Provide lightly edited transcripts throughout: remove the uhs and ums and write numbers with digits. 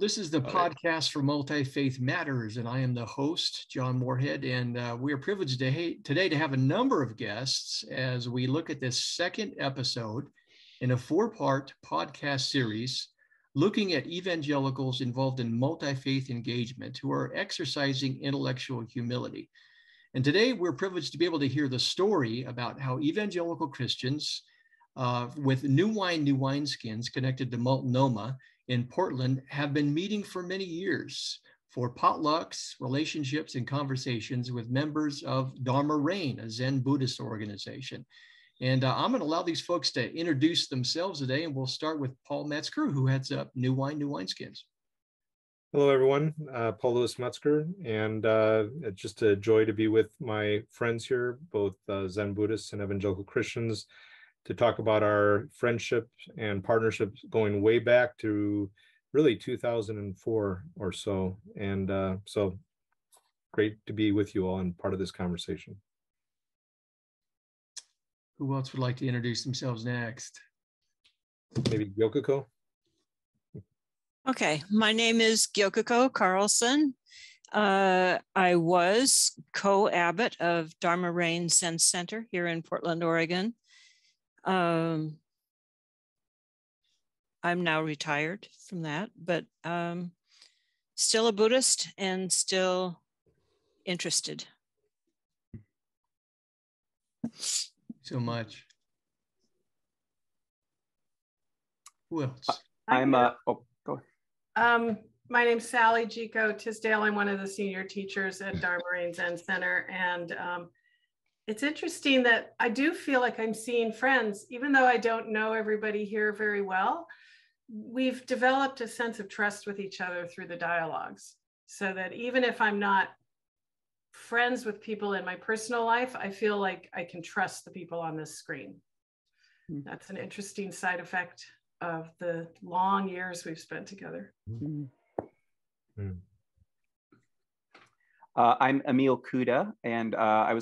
This is the All right. podcast for Multifaith Matters, and I am the host, John Moorhead, and we are privileged today to have a number of guests as we look at this second episode in a four-part podcast series looking at evangelicals involved in multi-faith engagement who are exercising intellectual humility. And today we're privileged to be able to hear the story about how evangelical Christians with new wineskins connected to Multnomah in Portland have been meeting for many years for potlucks, relationships, and conversations with members of Dharma Reign, a Zen Buddhist organization. And I'm going to allow these folks to introduce themselves today, and we'll start with Paul Metzger, who heads up New Wineskins. Hello, everyone. Paul Louis Metzger, and it's just a joy to be with my friends here, both Zen Buddhists and Evangelical Christians, to talk about our friendship and partnership going way back to really 2004 or so. And so great to be with you all and part of this conversation. Who else would like to introduce themselves next? Maybe Gyokoko? Okay, my name is Gyokoko Carlson. I was co-abbot of Dharma Reign Zen Center here in Portland, Oregon. I'm now retired from that, but still a Buddhist and still interested. So much. Who else? My name's Sally Gico Tisdale. I'm one of the senior teachers at Dharma Reign Zen Center, and it's interesting that I do feel like I'm seeing friends, even though I don't know everybody here very well. We've developed a sense of trust with each other through the dialogues, so that even if I'm not friends with people in my personal life, I feel like I can trust the people on this screen. That's an interesting side effect of the long years we've spent together. I'm Emil Kuda, and I'm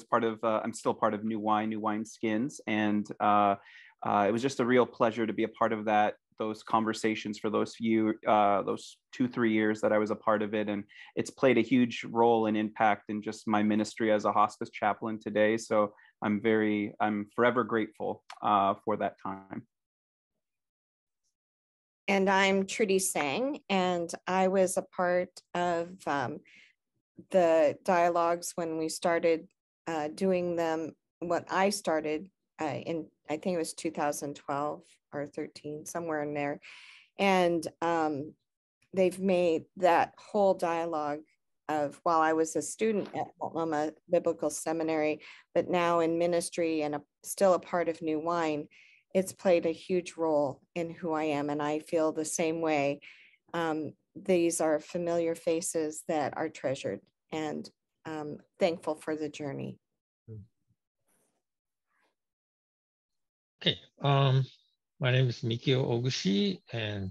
still part of New Wineskins, and it was just a real pleasure to be a part of those conversations for those 2-3 years that I was a part of it, and it's played a huge role and impact in just my ministry as a hospice chaplain today. So I'm forever grateful for that time. And I'm Trudy Sang, and I was a part of the dialogues when we started doing them. What I started in, I think it was 2012 or 13, somewhere in there. And they've made that whole dialogue of while I was a student at Multnomah Biblical Seminary, but now in ministry and still a part of New Wine, it's played a huge role in who I am. And I feel the same way. These are familiar faces that are treasured, and thankful for the journey. Okay, my name is Mikio Oguchi, and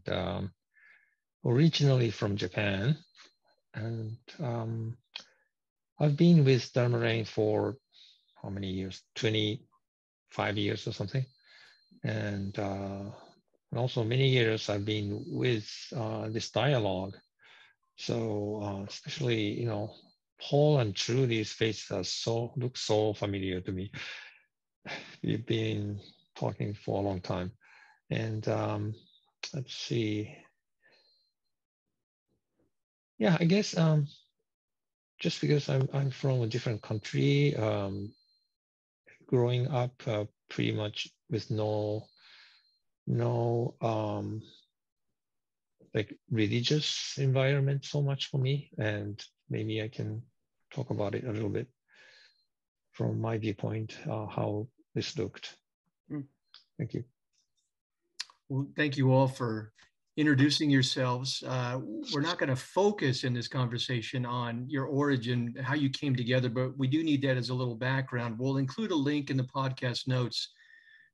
originally from Japan. And I've been with Dharma Reign for how many years? 25 years or something. And also many years I've been with this dialogue. So especially, Paul and Trudy's faces look so familiar to me. We've been talking for a long time. And let's see. Yeah, I guess just because I'm from a different country, growing up pretty much with no like religious environment so much for me, and maybe I can talk about it a little bit from my viewpoint, how this looked. Thank you. Well, thank you all for introducing yourselves. We're not going to focus in this conversation on your origin, how you came together, but we do need that as a little background. We'll include a link in the podcast notes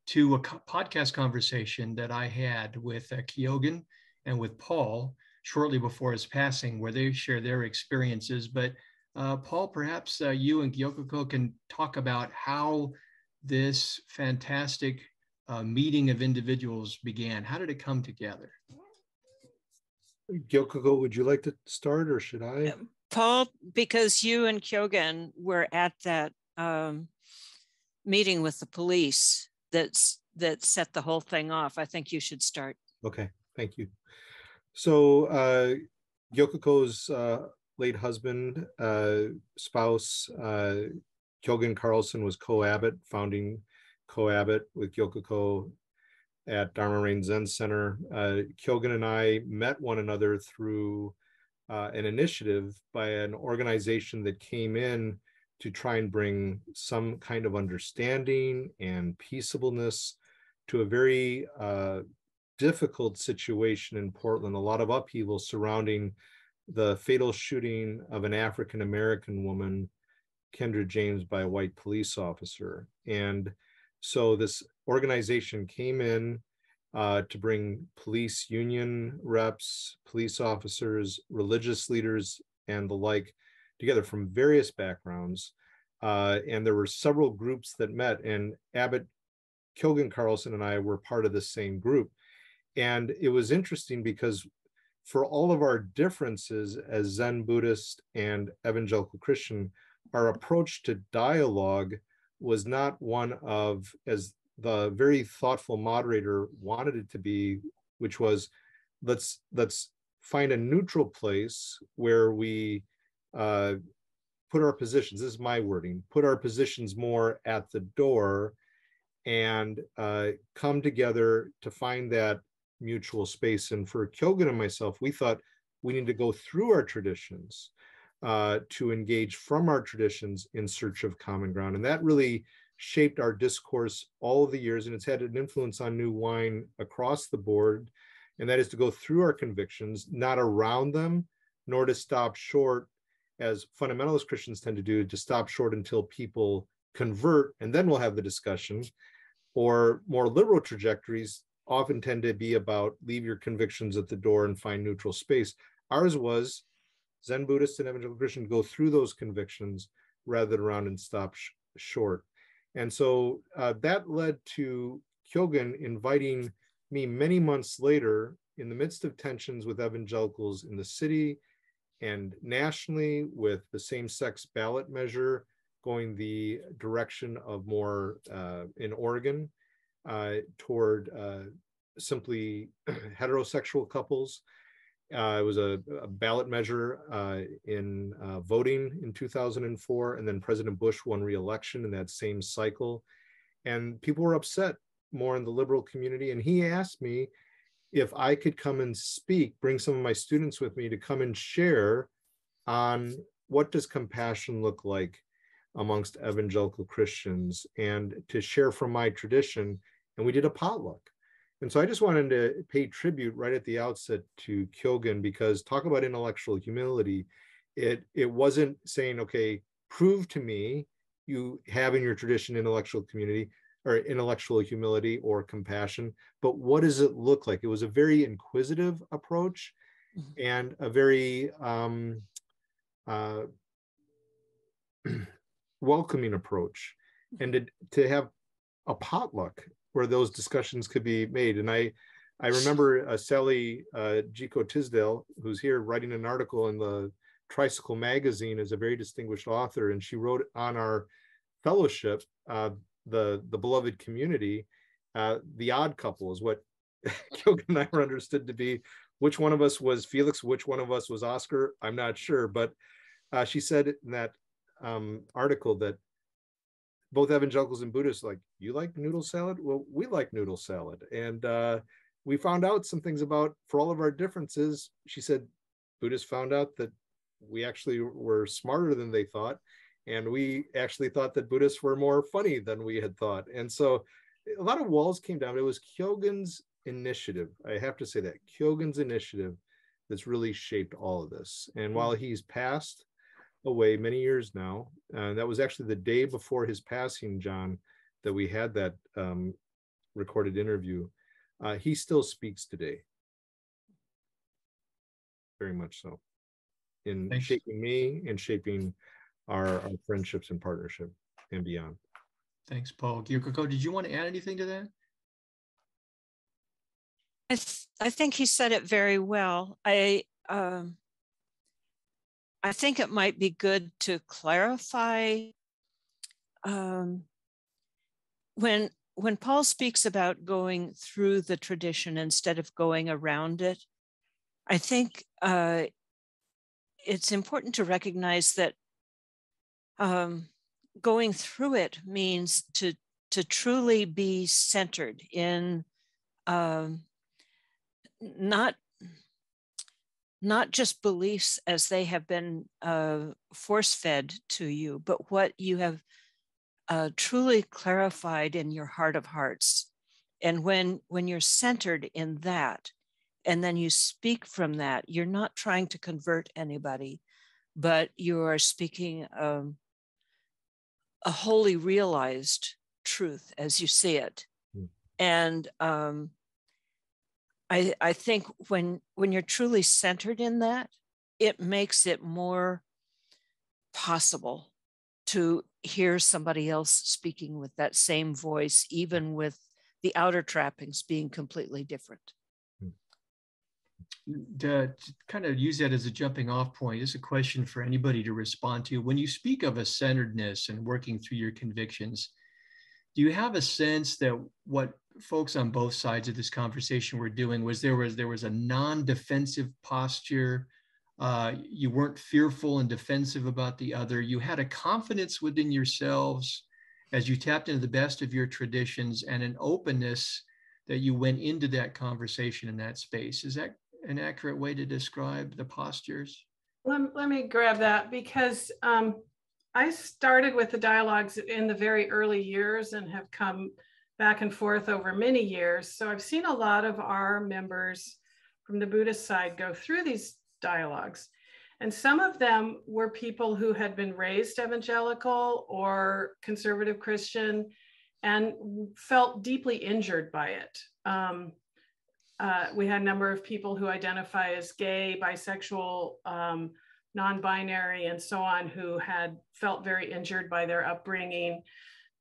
to a podcast conversation that I had with Kyogen and with Paul shortly before his passing, where they share their experiences. But Paul, perhaps you and Gyokoko can talk about how this fantastic meeting of individuals began. How did it come together? Gyokoko, would you like to start or should I? Paul, because you and Kyogen were at that meeting with the police that set the whole thing off, I think you should start. Okay, thank you. So Gyokoko's late husband, spouse, Kyogen Carlson, was founding co-abbot with Gyokoko at Dharma Rain Zen Center. Kyogen and I met one another through an initiative by an organization that came in to try and bring some kind of understanding and peaceableness to a very difficult situation in Portland, a lot of upheaval surrounding the fatal shooting of an African-American woman, Kendra James, by a white police officer. And so this organization came in to bring police union reps, police officers, religious leaders, and the like together from various backgrounds. And there were several groups that met, and Abbot Kyogen Carlson and I were part of the same group. And it was interesting because for all of our differences as Zen Buddhist and Evangelical Christian, our approach to dialogue was not one of, as the very thoughtful moderator wanted it to be, which was, let's find a neutral place where we put our positions, this is my wording, put our positions more at the door and come together to find that mutual space. And for Kyogen and myself, we thought we need to go through our traditions to engage from our traditions in search of common ground. And that really shaped our discourse all of the years, and it's had an influence on New Wine across the board. And that is to go through our convictions, not around them, nor to stop short, as fundamentalist Christians tend to do, to stop short until people convert, and then we'll have the discussion. Or more liberal trajectories often tend to be about leave your convictions at the door and find neutral space. Ours was Zen Buddhist and Evangelical Christian go through those convictions rather than around and stop short. And so that led to Kyogen inviting me many months later, in the midst of tensions with evangelicals in the city and nationally, with the same-sex ballot measure going the direction of more in Oregon toward simply heterosexual couples. It was a ballot measure in voting in 2004, and then President Bush won re-election in that same cycle. And people were upset more in the liberal community. And he asked me if I could come and speak, bring some of my students with me to come and share on what does compassion look like amongst evangelical Christians, and to share from my tradition. And we did a potluck. And so I just wanted to pay tribute right at the outset to Kyogen, because talk about intellectual humility. It wasn't saying, okay, prove to me you have in your tradition intellectual community or intellectual humility or compassion, but what does it look like? It was a very inquisitive approach and a very welcoming approach, and to have a potluck where those discussions could be made. And I remember Sally Gico Tisdale, who's here, writing an article in the Tricycle magazine as a very distinguished author, and she wrote on our fellowship, the beloved community, the odd couple is what Kyogen and I were understood to be. Which one of us was Felix, which one of us was Oscar, I'm not sure, but she said in that article that both evangelicals and Buddhists, like, you like noodle salad? Well, we like noodle salad. And we found out some things about, for all of our differences, she said, Buddhists found out that we actually were smarter than they thought. And we actually thought that Buddhists were more funny than we had thought. And so a lot of walls came down. It was Kyogen's initiative. I have to say that Kyogen's initiative that's really shaped all of this. And while he's passed away many years now, that was actually the day before his passing, John, that we had that recorded interview. He still speaks today, very much so, in shaping me and shaping our friendships and partnership and beyond. Thanks, Paul. Gyokoko, did you want to add anything to that? I think he said it very well. I think it might be good to clarify when Paul speaks about going through the tradition instead of going around it. I think it's important to recognize that going through it means to truly be centered in not just beliefs as they have been force-fed to you, but what you have truly clarified in your heart of hearts. And when you're centered in that, and then you speak from that, you're not trying to convert anybody, but you are speaking a wholly realized truth as you see it. And I think when you're truly centered in that, it makes it more possible to hear somebody else speaking with that same voice, even with the outer trappings being completely different. To kind of use that as a jumping off point, it's a question for anybody to respond to. When you speak of a centeredness and working through your convictions, do you have a sense that what folks on both sides of this conversation were doing was there was a non-defensive posture? You weren't fearful and defensive about the other. You had a confidence within yourselves as you tapped into the best of your traditions and an openness that you went into that conversation in that space. Is that an accurate way to describe the postures? Let me grab that, because I started with the dialogues in the very early years and have come back and forth over many years. So I've seen a lot of our members from the Buddhist side go through these dialogues. And some of them were people who had been raised evangelical or conservative Christian and felt deeply injured by it. We had a number of people who identify as gay, bisexual, non-binary, and so on, who had felt very injured by their upbringing,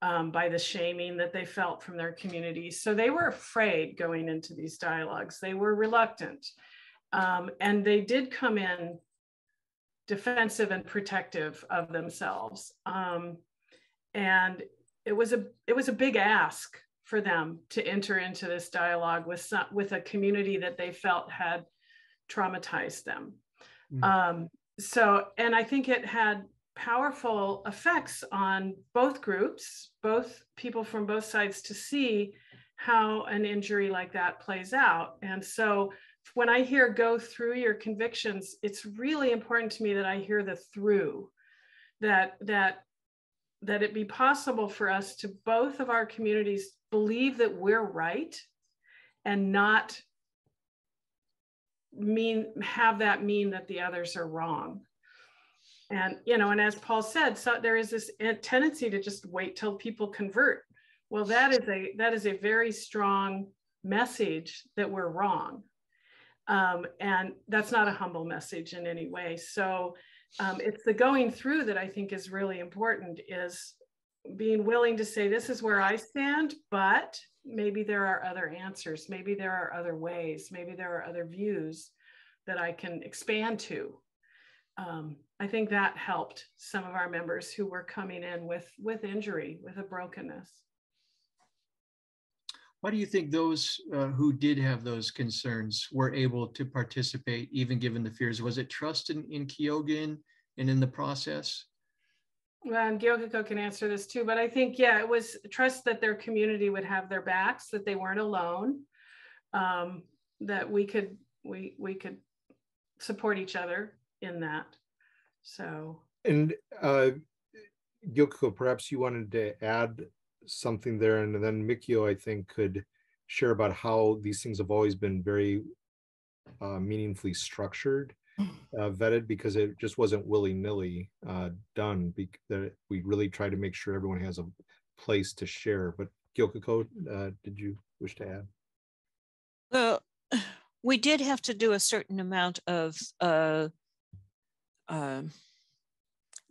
by the shaming that they felt from their communities. So they were afraid going into these dialogues. They were reluctant. And they did come in defensive and protective of themselves. And it was a big ask for them to enter into this dialogue with a community that they felt had traumatized them. And I think it had powerful effects on both groups, both people from both sides, to see how an injury like that plays out. And so when I hear go through your convictions, it's really important to me that I hear the through, that it be possible for us to both of our communities believe that we're right and not have that mean that the others are wrong. And, and as Paul said, so there is this tendency to just wait till people convert. Well, that is a very strong message that we're wrong. And that's not a humble message in any way. So it's the going through that I think is really important, is being willing to say, this is where I stand, but maybe there are other answers. Maybe there are other ways. Maybe there are other views that I can expand to. I think that helped some of our members who were coming in with injury, with a brokenness. Why do you think those who did have those concerns were able to participate, even given the fears? Was it trust in Kyogen and in the process? Well, and Gyokiko can answer this too, but I think, yeah, it was trust that their community would have their backs, that they weren't alone, that we could support each other in that. So. And Gyokiko, perhaps you wanted to add something there, and then Mikio, I think, could share about how these things have always been very meaningfully structured, vetted, because it just wasn't willy-nilly done. We really try to make sure everyone has a place to share. But Gyokiko, did you wish to add? Well, we did have to do a certain amount of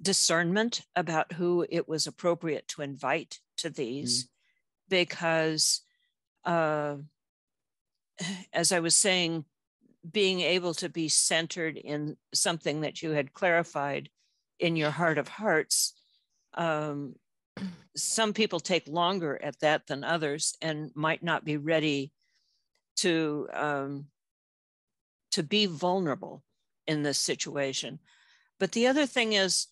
discernment about who it was appropriate to invite to these, because as I was saying, being able to be centered in something that you had clarified in your heart of hearts. Some people take longer at that than others and might not be ready to be vulnerable in this situation. But the other thing is,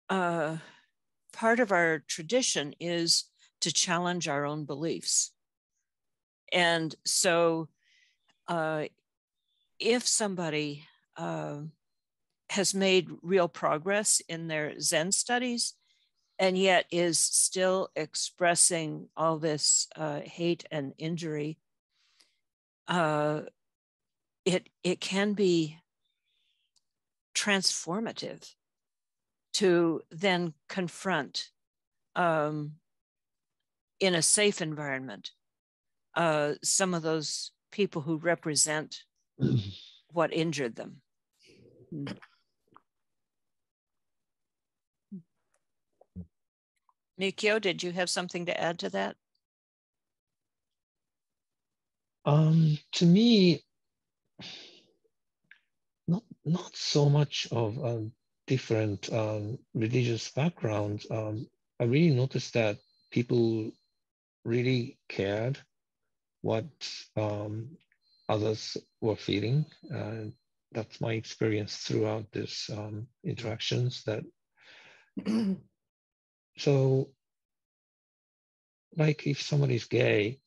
part of our tradition is to challenge our own beliefs. And so if somebody has made real progress in their Zen studies and yet is still expressing all this hate and injury, it can be transformative to then confront in a safe environment some of those people who represent what injured them. Mikio, did you have something to add to that? To me, not so much of a different religious background. I really noticed that people really cared what others were feeling. That's my experience throughout this interactions. That so, like if somebody's gay,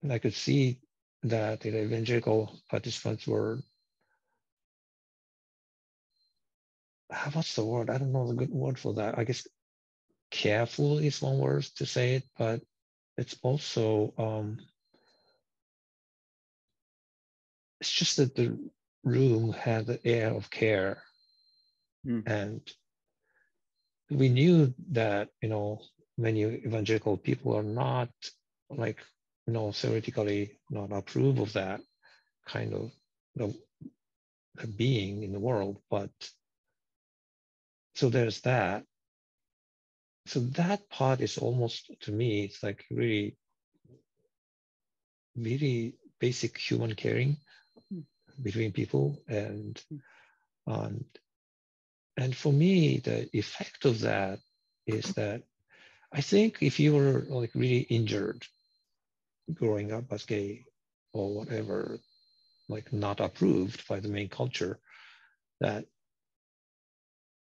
I could see that the evangelical participants were, what's the word? I don't know the good word for that. I guess careful is one word to say it, but it's also, it's just that the room had the air of care. And we knew that, many evangelical people are not like, theoretically not approve of that kind of being in the world, but so there's that. So that part is almost, to me, it's like really, really basic human caring between people. And for me, the effect of that is that I think if you were like really injured growing up as gay or whatever, like not approved by the main culture, that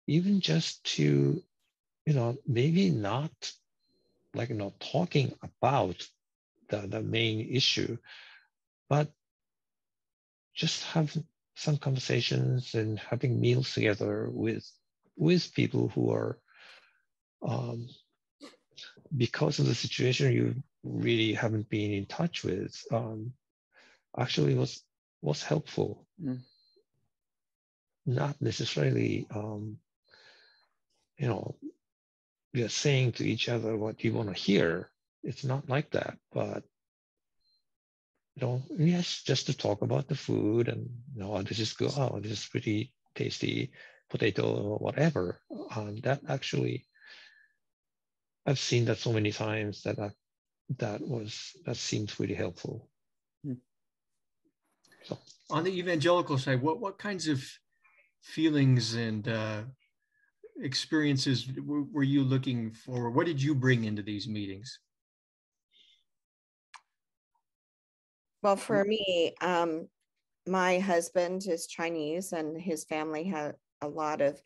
even just to, maybe not like, talking about the main issue, but just have some conversations and having meals together with people who are, because of the situation you really haven't been in touch with, actually was helpful. Not necessarily, we are saying to each other what you want to hear. It's not like that, but yes, just to talk about the food and this is good. Oh, this is pretty tasty potato or whatever. That actually, I've seen that so many times that seemed really helpful. So on the evangelical side, what kinds of feelings and experiences were you looking for? What did you bring into these meetings? Well, for me, my husband is Chinese and his family had a lot of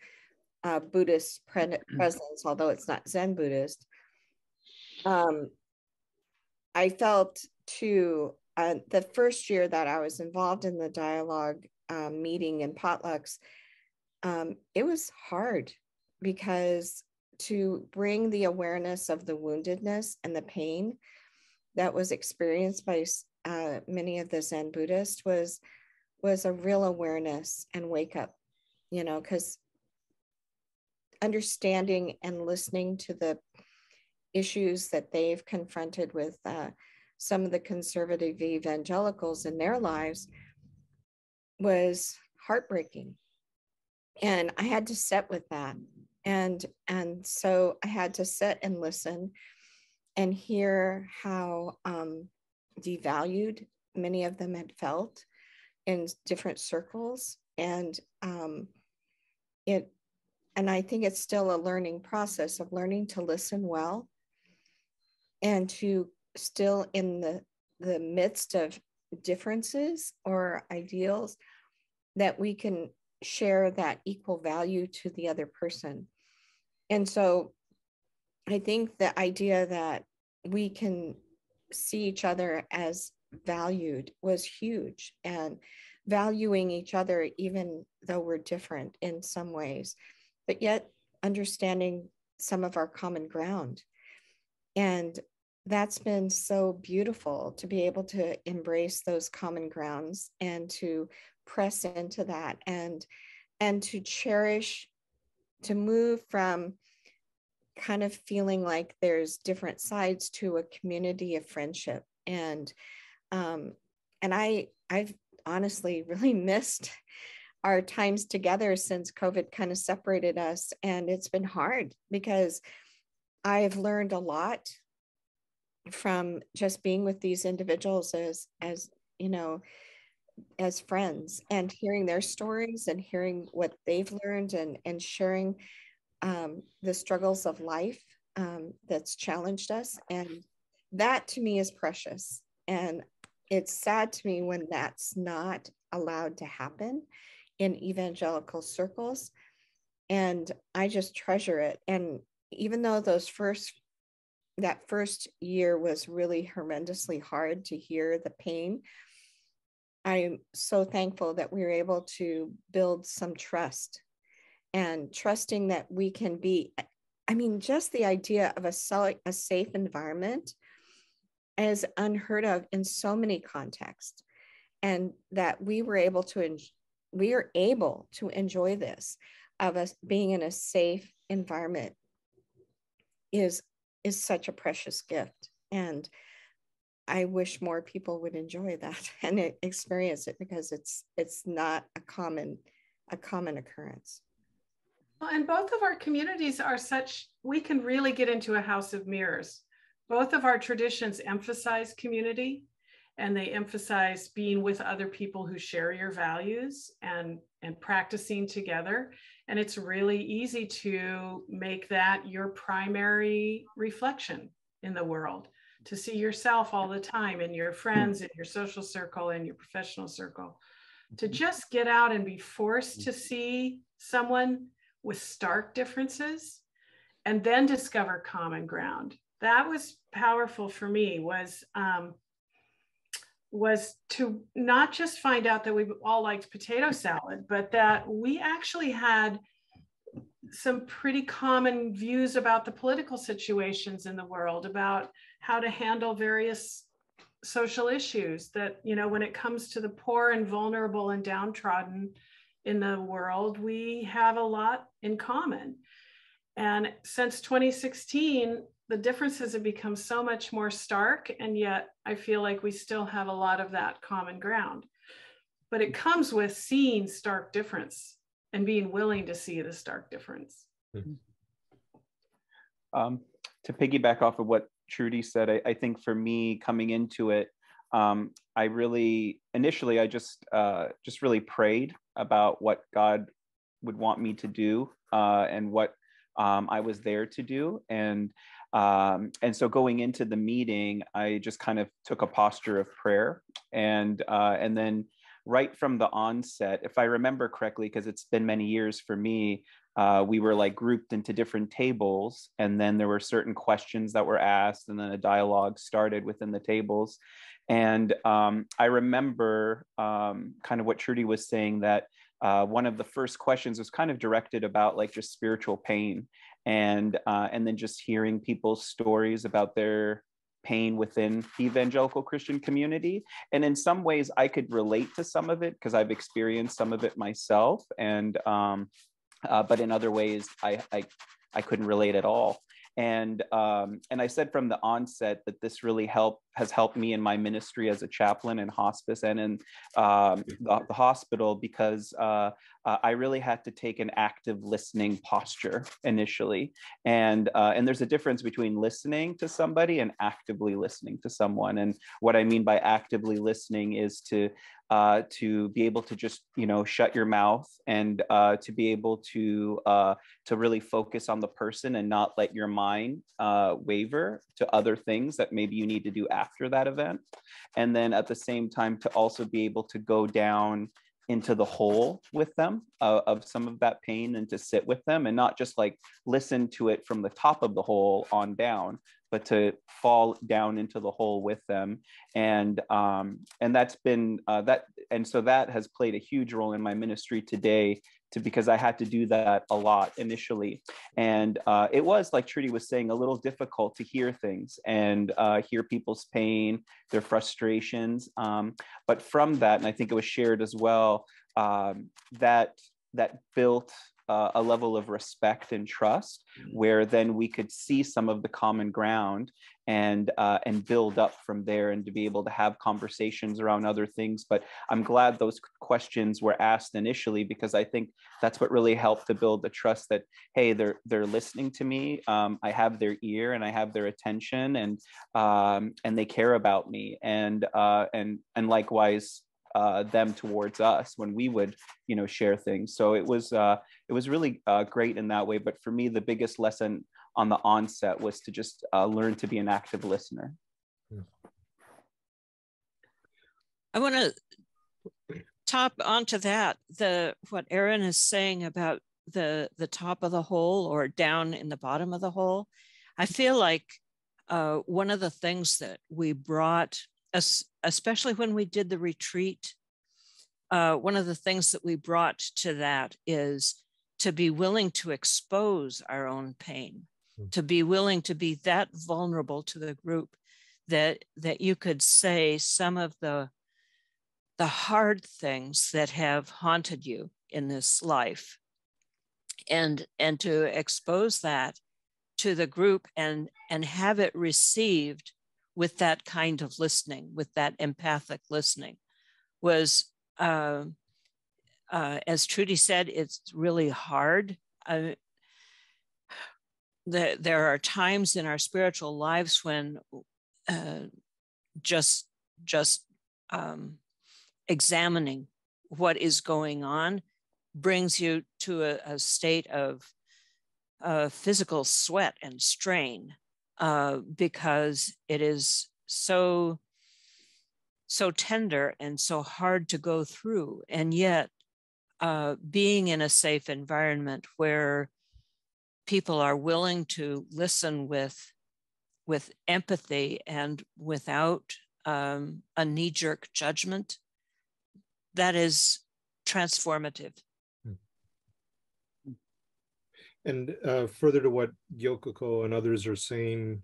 Buddhist presence, although it's not Zen Buddhist. I felt too, the first year that I was involved in the dialogue meeting and potlucks, it was hard because to bring the awareness of the woundedness and the pain that was experienced by many of the Zen Buddhists was a real awareness and wake up, because understanding and listening to the issues that they've confronted with some of the conservative evangelicals in their lives was heartbreaking. And I had to sit with that. And so I had to sit and listen and hear how devalued, many of them had felt in different circles. And I think it's still a learning process of learning to listen well, and to still in the midst of differences or ideals, that we can share that equal value to the other person. And so I think the idea that we can see each other as valued was huge, and valuing each other even though we're different in some ways, but yet understanding some of our common ground. And that's been so beautiful to be able to embrace those common grounds and to press into that, and to cherish, to move from kind of feeling like there's different sides to a community of friendship. And I've honestly really missed our times together since COVID kind of separated us. And it's been hard because I've learned a lot from just being with these individuals as you know, as friends, and hearing their stories and hearing what they've learned, and sharing the struggles of life that's challenged us. And that to me is precious. And it's sad to me when that's not allowed to happen in evangelical circles. And I just treasure it. And even though that first year was really horrendously hard to hear the pain, I'm so thankful that we were able to build some trust, and trusting that we can be, I mean, just the idea of a safe environment is unheard of in so many contexts. And that we are able to enjoy this, of us being in a safe environment, is such a precious gift. And I wish more people would enjoy that and experience it, because it's not a common occurrence. Well, and both of our communities are such, we can really get into a house of mirrors. Both of our traditions emphasize community, and they emphasize being with other people who share your values, and practicing together. And it's really easy to make that your primary reflection in the world, to see yourself all the time, and your friends, and your social circle, and your professional circle. To just get out and be forced to see someone with stark differences, and then discover common ground. That was powerful for me, was to not just find out that we all liked potato salad, but that we actually had some pretty common views about the political situations in the world, about how to handle various social issues, that, you know, when it comes to the poor and vulnerable and downtrodden in the world, we have a lot in common. And since 2016, the differences have become so much more stark, and yet I feel like we still have a lot of that common ground. But it comes with seeing stark difference and being willing to see the stark difference. To piggyback off of what Trudy said, I think for me coming into it, I really, initially, I just really prayed about what God would want me to do, and what I was there to do. And so going into the meeting, I just kind of took a posture of prayer, and then right from the onset, if I remember correctly, because it's been many years for me, we were like grouped into different tables, and then there were certain questions that were asked, and then a dialogue started within the tables. And I remember kind of what Trudy was saying, that one of the first questions was kind of directed about like just spiritual pain, and then just hearing people's stories about their pain within the evangelical Christian community. And in some ways I could relate to some of it because I've experienced some of it myself. And but in other ways I couldn't relate at all. And I said from the onset that this really helped has helped me in my ministry as a chaplain in hospice and in the hospital, because I really had to take an active listening posture initially. And there's a difference between listening to somebody and actively listening to someone. And what I mean by actively listening is to be able to just, shut your mouth and to be able to really focus on the person and not let your mind waver to other things that maybe you need to do after that event. And then at the same time, to also be able to go down into the hole with them of some of that pain, and to sit with them and not just like listen to it from the top of the hole on down, but to fall down into the hole with them. And that's been and so that has played a huge role in my ministry today, because I had to do that a lot initially. And it was, like Trudy was saying, a little difficult to hear things and hear people's pain, their frustrations. But from that, and I think it was shared as well, that built a level of respect and trust, where then we could see some of the common ground and build up from there, and to be able to have conversations around other things. But I'm glad those questions were asked initially, because I think that's what really helped to build the trust that, hey, they're listening to me. I have their ear and I have their attention, and they care about me, and likewise them towards us when we would share things. So it was really great in that way. But for me, the biggest lesson on the onset was to just learn to be an active listener. I want to top onto that, what Aaron is saying about the top of the hole or down in the bottom of the hole. I feel like one of the things that we brought, especially when we did the retreat, one of the things that we brought to that is to be willing to expose our own pain, to be willing to be that vulnerable to the group that you could say some of the hard things that have haunted you in this life, and to expose that to the group and have it received with that kind of listening, with that empathic listening, was, as Trudy said, it's really hard. There are times in our spiritual lives when just examining what is going on brings you to a state of physical sweat and strain, because it is so tender and so hard to go through. And yet being in a safe environment where people are willing to listen with empathy and without a knee-jerk judgment, that is transformative. And further to what Gyokoko and others are saying,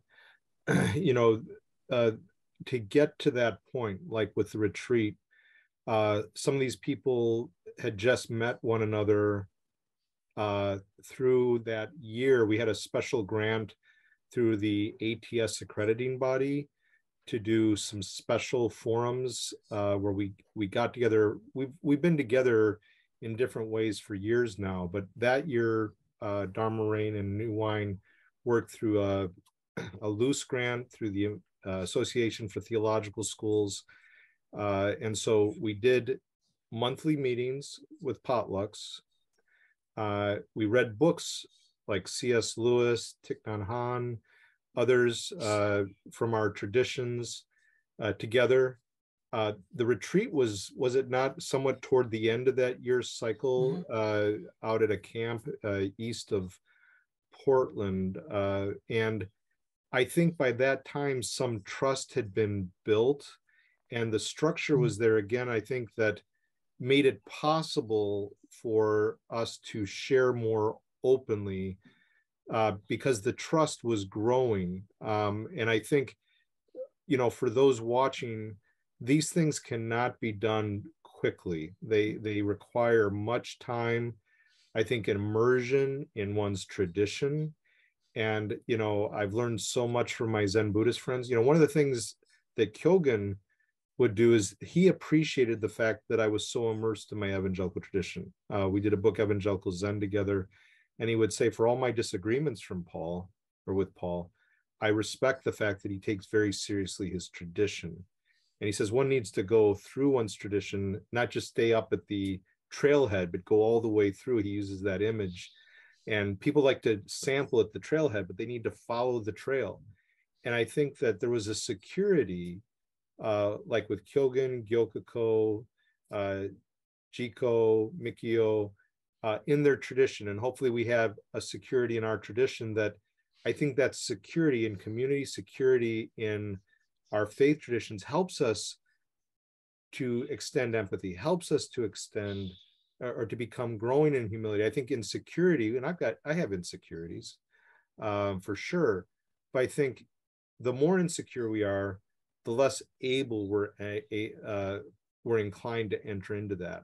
to get to that point, like with the retreat, some of these people had just met one another through that year. We had a special grant through the ATS accrediting body to do some special forums where we got together. We've been together in different ways for years now, but that year, Dharma Rain and New Wine worked through a loose grant through the Association for Theological Schools. And so we did monthly meetings with potlucks. We read books like C.S. Lewis, Thich Nhat Hanh, others from our traditions together. The retreat was it not somewhat toward the end of that year's cycle, out at a camp east of Portland? And I think by that time, some trust had been built and the structure was there again. I think that made it possible for us to share more openly because the trust was growing. And I think, for those watching, these things cannot be done quickly. They require much time, I think, immersion in one's tradition. And, I've learned so much from my Zen Buddhist friends. One of the things that Kyogen would do is he appreciated the fact that I was so immersed in my evangelical tradition. We did a book, Evangelicals and Zen, together, and he would say, for all my disagreements from Paul, or with Paul, I respect the fact that he takes very seriously his tradition. And he says one needs to go through one's tradition, not just stay up at the trailhead, but go all the way through. He uses that image. And people like to sample at the trailhead, but they need to follow the trail. And I think that there was a security, like with Kyogen, Gyokoko, Jiko, Mikio, in their tradition. And hopefully we have a security in our tradition that I think that security in community, security in our faith traditions helps us to extend empathy, helps us to extend or to become growing in humility. I think insecurity, and I have insecurities for sure, but I think the more insecure we are, the less able we're inclined to enter into that,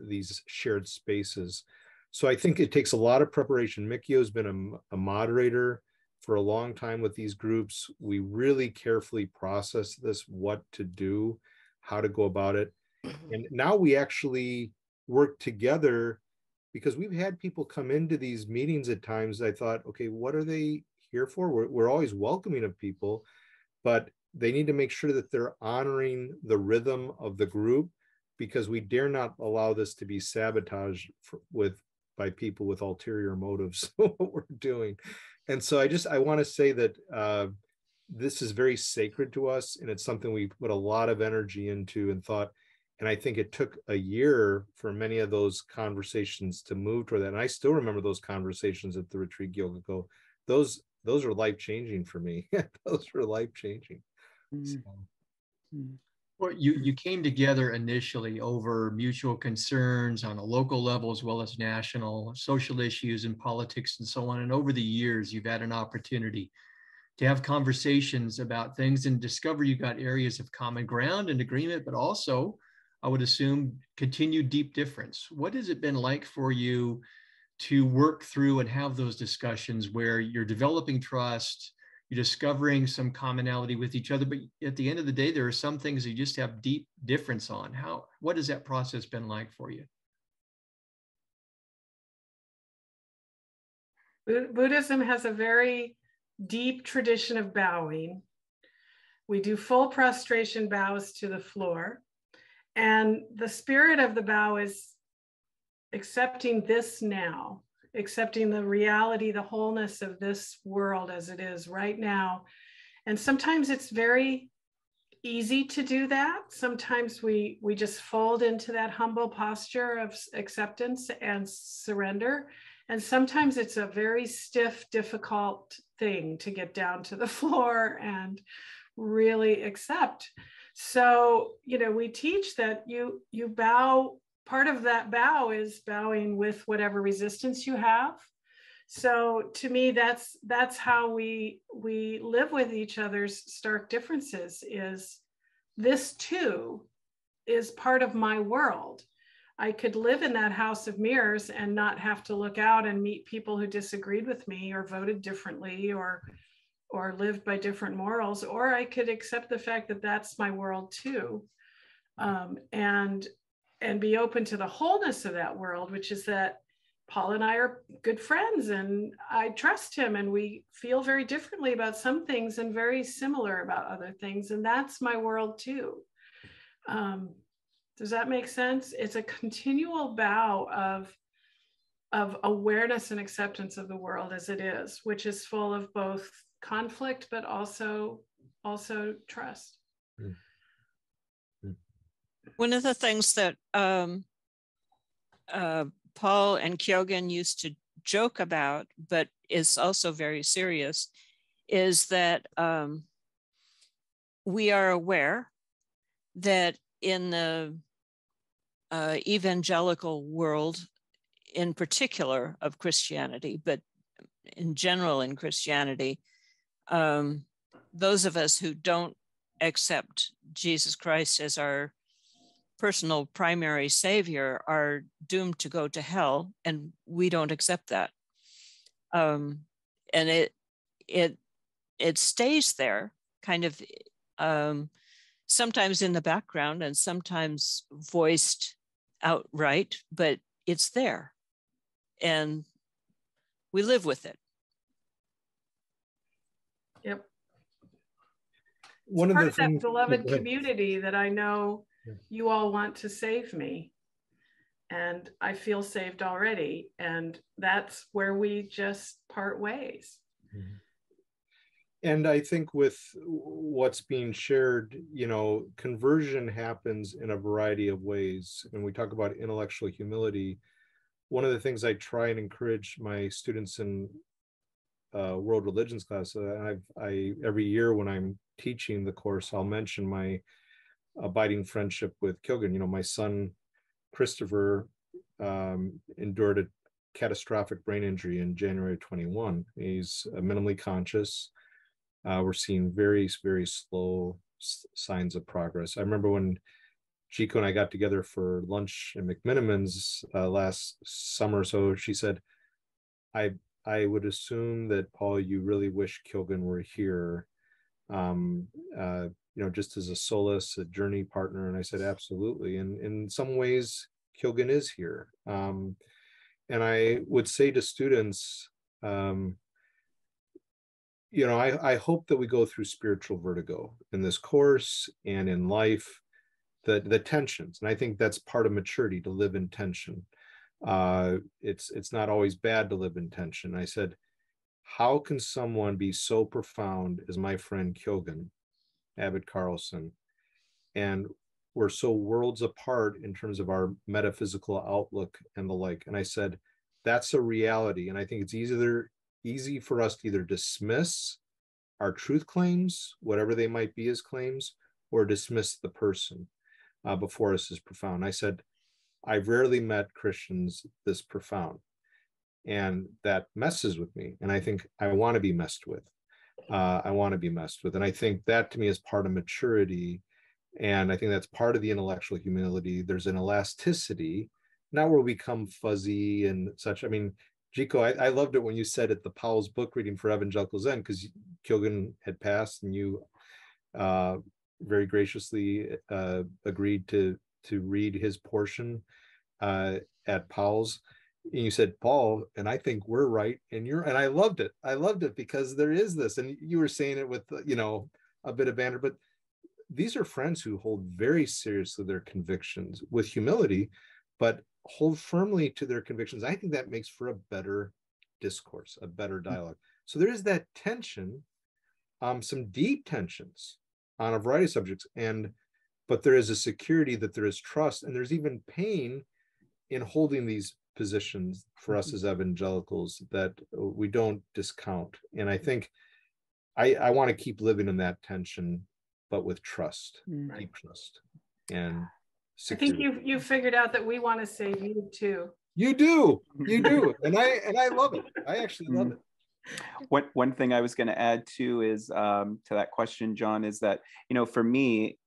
these shared spaces. So I think it takes a lot of preparation. Mikio's been a moderator for a long time with these groups. We really carefully process this, what to do, how to go about it. And now we actually work together, because we've had people come into these meetings at times. I thought, okay, what are they here for? We're always welcoming of people, but they need to make sure that they're honoring the rhythm of the group, because we dare not allow this to be sabotaged by people with ulterior motives, what we're doing. And so I want to say that this is very sacred to us, and it's something we put a lot of energy into and thought. And I think it took a year for many of those conversations to move toward that. And I still remember those conversations at the retreat, Gyokoko. Those are life-changing for me. Those were life-changing. So. Well, you came together initially over mutual concerns on a local level as well as national, social issues and politics and so on. And over the years, you've had an opportunity to have conversations about things and discover you got areas of common ground and agreement, but also, I would assume, continued deep difference. What has it been like for you to work through and have those discussions where you're developing trust, you're discovering some commonality with each other, but at the end of the day, there are some things you just have deep difference on? What has that process been like for you? Buddhism has a very deep tradition of bowing. We do full prostration bows to the floor. And the spirit of the bow is accepting this now, accepting the reality, the wholeness of this world as it is right now. And sometimes it's very easy to do that. Sometimes we just fold into that humble posture of acceptance and surrender. And sometimes it's a very stiff, difficult thing to get down to the floor and really accept. So, we teach that you bow. Part of that bow is bowing with whatever resistance you have. So to me, that's how we live with each other's stark differences. Is this too is part of my world. I could live in that house of mirrors and not have to look out and meet people who disagreed with me or voted differently or lived by different morals, or I could accept the fact that that's my world too, and be open to the wholeness of that world, which is that Paul and I are good friends and I trust him, and we feel very differently about some things and very similar about other things, and that's my world too. Does that make sense? It's a continual bow of awareness and acceptance of the world as it is, which is full of both conflict, but also trust. One of the things that Paul and Kyogen used to joke about, but is also very serious, is that we are aware that in the evangelical world, in particular of Christianity, but in general in Christianity, those of us who don't accept Jesus Christ as our personal primary savior are doomed to go to hell, and we don't accept that. And it stays there kind of sometimes in the background and sometimes voiced outright, but it's there and we live with it. Yep. One it's of part the of things, that beloved community that I know you all want to save me, and I feel saved already, and that's where we just part ways. And I think with what's being shared, you know, conversion happens in a variety of ways. And we talk about intellectual humility. One of the things I try and encourage my students in world religions class, I every year when I'm teaching the course, I'll mention my abiding friendship with Kyogen. You know, my son Christopher endured a catastrophic brain injury in January 21. He's minimally conscious. We're seeing very, very slow signs of progress. I remember when Chico and I got together for lunch in McMiniman's last summer or so, she said, I would assume that, Paul, you really wish Kyogen were here, you know, just as a solace, a journey partner. And I said, absolutely. And in some ways, Kyogen is here. And I would say to students, you know, I hope that we go through spiritual vertigo in this course and in life, the tensions. And I think that's part of maturity, to live in tension. It's not always bad to live in tension. I said, how can someone be so profound as my friend Kyogen, Abbot Carlson, and we're so worlds apart in terms of our metaphysical outlook and the like? And I said, that's a reality. And I think it's easy for us to either dismiss our truth claims, whatever they might be as claims, or dismiss the person before us as profound. I said, I've rarely met Christians this profound, and that messes with me. And I think I want to be messed with. And I think that to me is part of maturity. And I think that's part of the intellectual humility. There's an elasticity, not where we become fuzzy and such. I mean, Chico, I loved it when you said at the Powell's book reading for Evangelical Zen, because Kyogen had passed and you very graciously agreed to read his portion at Powell's. And you said, Paul, and I think we're right, and I loved it. I loved it because there is this, and you were saying it with, you know, a bit of banter, but these are friends who hold very seriously their convictions with humility, but hold firmly to their convictions. I think that makes for a better discourse, a better dialogue. So there is that tension, some deep tensions on a variety of subjects, but there is a security that there is trust, and there's even pain in holding these positions for us as evangelicals that we don't discount. And I think I want to keep living in that tension, but with trust, deep trust, and security. I think you figured out that we want to save you too. You do, and I love it. I actually love it. One thing I was going to add too is to that question, John, is that, you know, for me,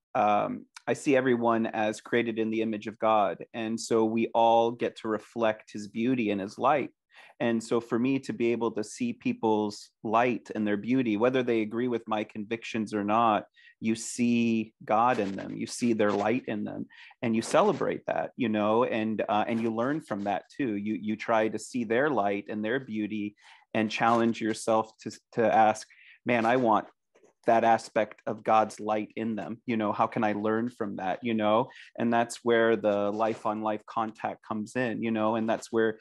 I see everyone as created in the image of God. And so we all get to reflect his beauty and his light. And so for me to be able to see people's light and their beauty, whether they agree with my convictions or not, you see God in them, you see their light in them, and you celebrate that, you know, and you learn from that too. You try to see their light and their beauty and challenge yourself to ask, man, I want that aspect of God's light in them, you know, how can I learn from that, you know? And that's where the life on life contact comes in, you know, and that's where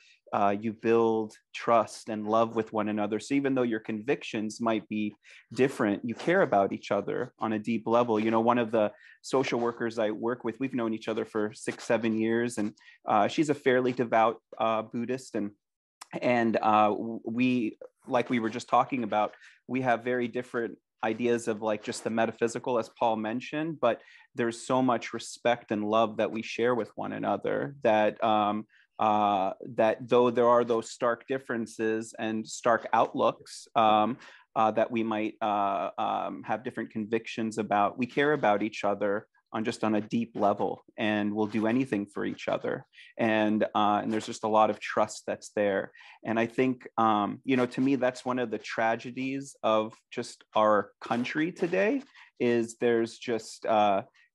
you build trust and love with one another. So even though your convictions might be different, you care about each other on a deep level. You know, one of the social workers I work with, we've known each other for 6-7 years, and she's a fairly devout Buddhist, and we, like we were just talking about, we have very different ideas of like just the metaphysical, as Paul mentioned, but there's so much respect and love that we share with one another that that though there are those stark differences and stark outlooks that we might have different convictions about, we care about each other on a deep level, and we'll do anything for each other. And there's just a lot of trust that's there. And I think, you know, to me, that's one of the tragedies of just our country today, is there's just,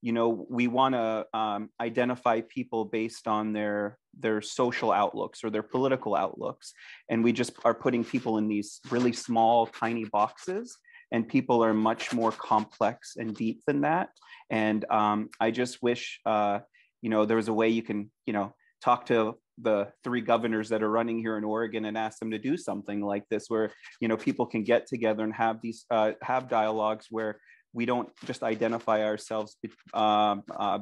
you know, we want to identify people based on their social outlooks or their political outlooks. And we just are putting people in these really small, tiny boxes. And people are much more complex and deep than that. And I just wish, you know, there was a way you can, you know, talk to the 3 governors that are running here in Oregon and ask them to do something like this, where, you know, people can get together and have these, have dialogues where we don't just identify ourselves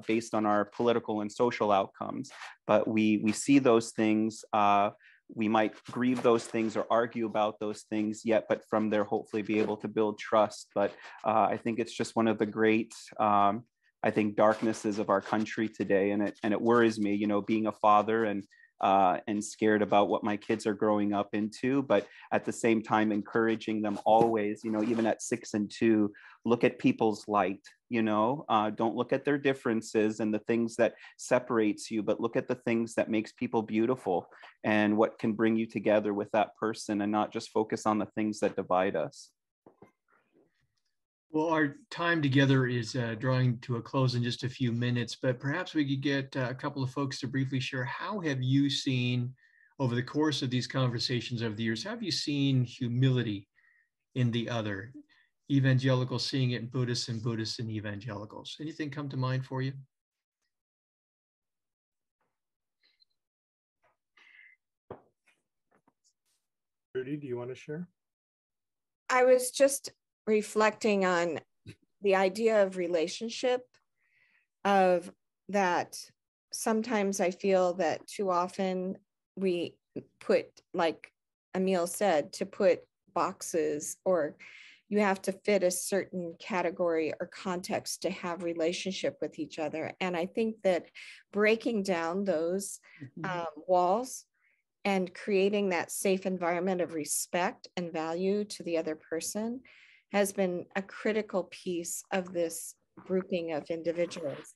based on our political and social outcomes, but we see those things. We might grieve those things or argue about those things yet, but from there, hopefully be able to build trust. But I think it's just one of the great, I think, darknesses of our country today. And it worries me, you know, being a father and scared about what my kids are growing up into, but at the same time, encouraging them always, you know, even at 6 and 2, look at people's light, you know, don't look at their differences and the things that separates you, but look at the things that makes people beautiful and what can bring you together with that person, and not just focus on the things that divide us. Well, our time together is drawing to a close in just a few minutes, but perhaps we could get a couple of folks to briefly share, how have you seen over the course of these conversations over the years, have you seen humility in the other? Evangelicals seeing it in Buddhists and Buddhists in evangelicals. Anything come to mind for you? Rudy, do you want to share? I was just reflecting on the idea of relationship, of that sometimes I feel that too often we put, like Emil said, to put boxes, or you have to fit a certain category or context to have relationship with each other. And I think that breaking down those walls and creating that safe environment of respect and value to the other person has been a critical piece of this grouping of individuals,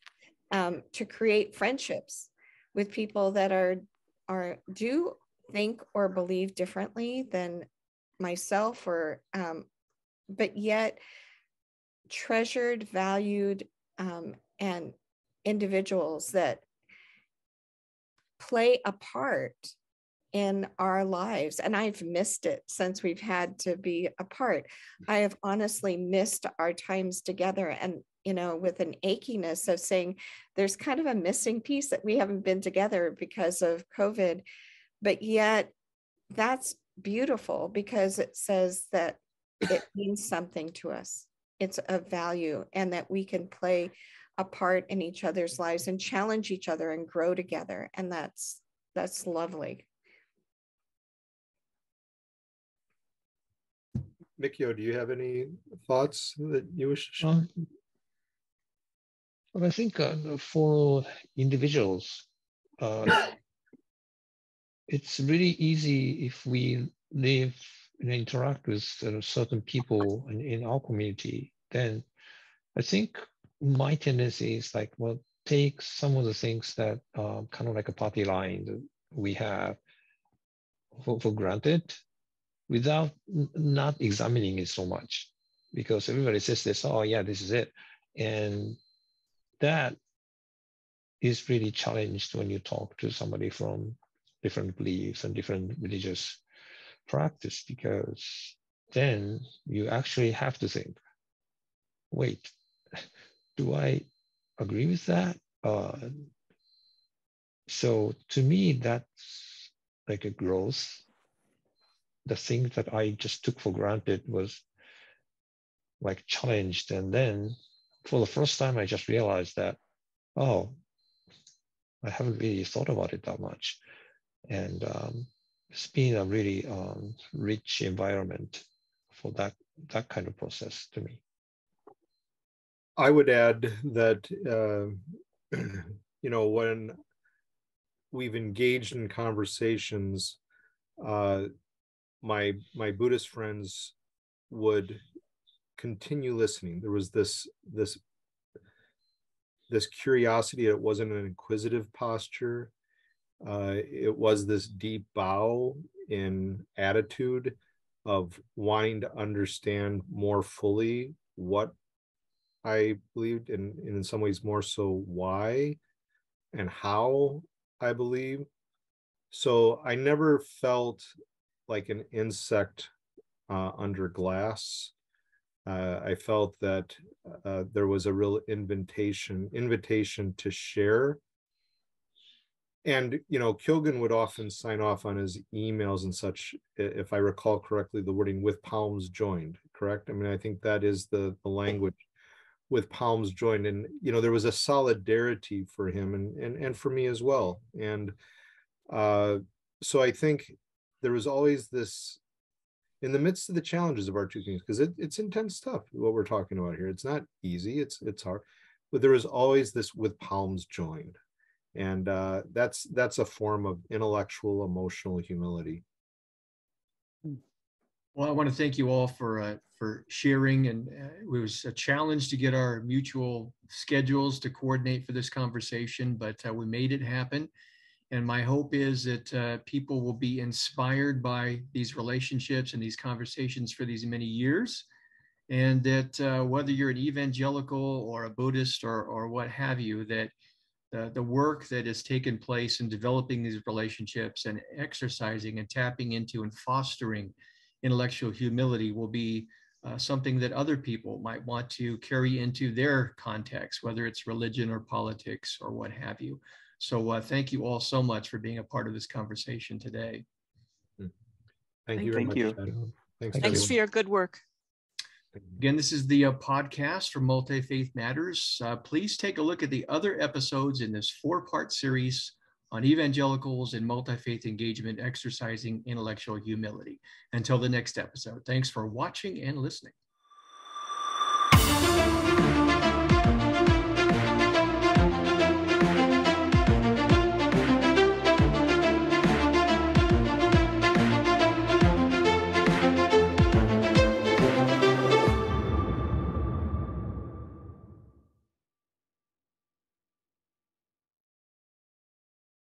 to create friendships with people that do think or believe differently than myself, or but yet treasured, valued, and individuals that play a part in our lives. And I've missed it since we've had to be apart. I have honestly missed our times together, and, you know, with an achiness of saying there's kind of a missing piece that we haven't been together because of COVID. But yet that's beautiful, because it says that it means something to us. It's of value, and that we can play a part in each other's lives and challenge each other and grow together. And that's lovely. Mikio, do you have any thoughts that you wish to share? Well, I think for individuals, it's really easy if we live and interact with certain people in our community. Then I think my tendency is like, well, take some of the things that kind of like a party line that we have for granted, without not examining it so much, because everybody says this, oh yeah, this is it. And that is really challenged when you talk to somebody from different beliefs and different religious practice, because then you actually have to think, wait, do I agree with that? So to me, that's like a growth. The thing that I just took for granted was like challenged. And then for the first time, I just realized that, oh, I haven't really thought about it that much. And it's been a really rich environment for that kind of process to me. I would add that, you know, when we've engaged in conversations, my Buddhist friends would continue listening. There was this curiosity. It wasn't an inquisitive posture. It was this deep bow in attitude of wanting to understand more fully what I believed, and in some ways more so why and how I believe. So I never felt like an insect under glass. I felt that there was a real invitation to share. And, you know, Kyogen would often sign off on his emails and such, if I recall correctly, the wording "with palms joined," correct? I mean, I think that is the language, with palms joined. And, you know, there was a solidarity for him and for me as well. And so I think there was always this, in the midst of the challenges of our two communities, because it's intense stuff, what we're talking about here. It's not easy, it's hard, but there was always this "with palms joined." And that's a form of intellectual, emotional humility. Well, I want to thank you all for sharing, and it was a challenge to get our mutual schedules to coordinate for this conversation, but we made it happen. And my hope is that people will be inspired by these relationships and these conversations for these many years, and that whether you're an evangelical or a Buddhist or what have you, that the work that has taken place in developing these relationships and exercising and tapping into and fostering intellectual humility will be something that other people might want to carry into their context, whether it's religion or politics or what have you. So thank you all so much for being a part of this conversation today. Thank you very much. Thanks for your good work. Again, this is the podcast for Multifaith Matters. Please take a look at the other episodes in this 4-part series on evangelicals and multi-faith engagement, exercising intellectual humility. Until the next episode, thanks for watching and listening.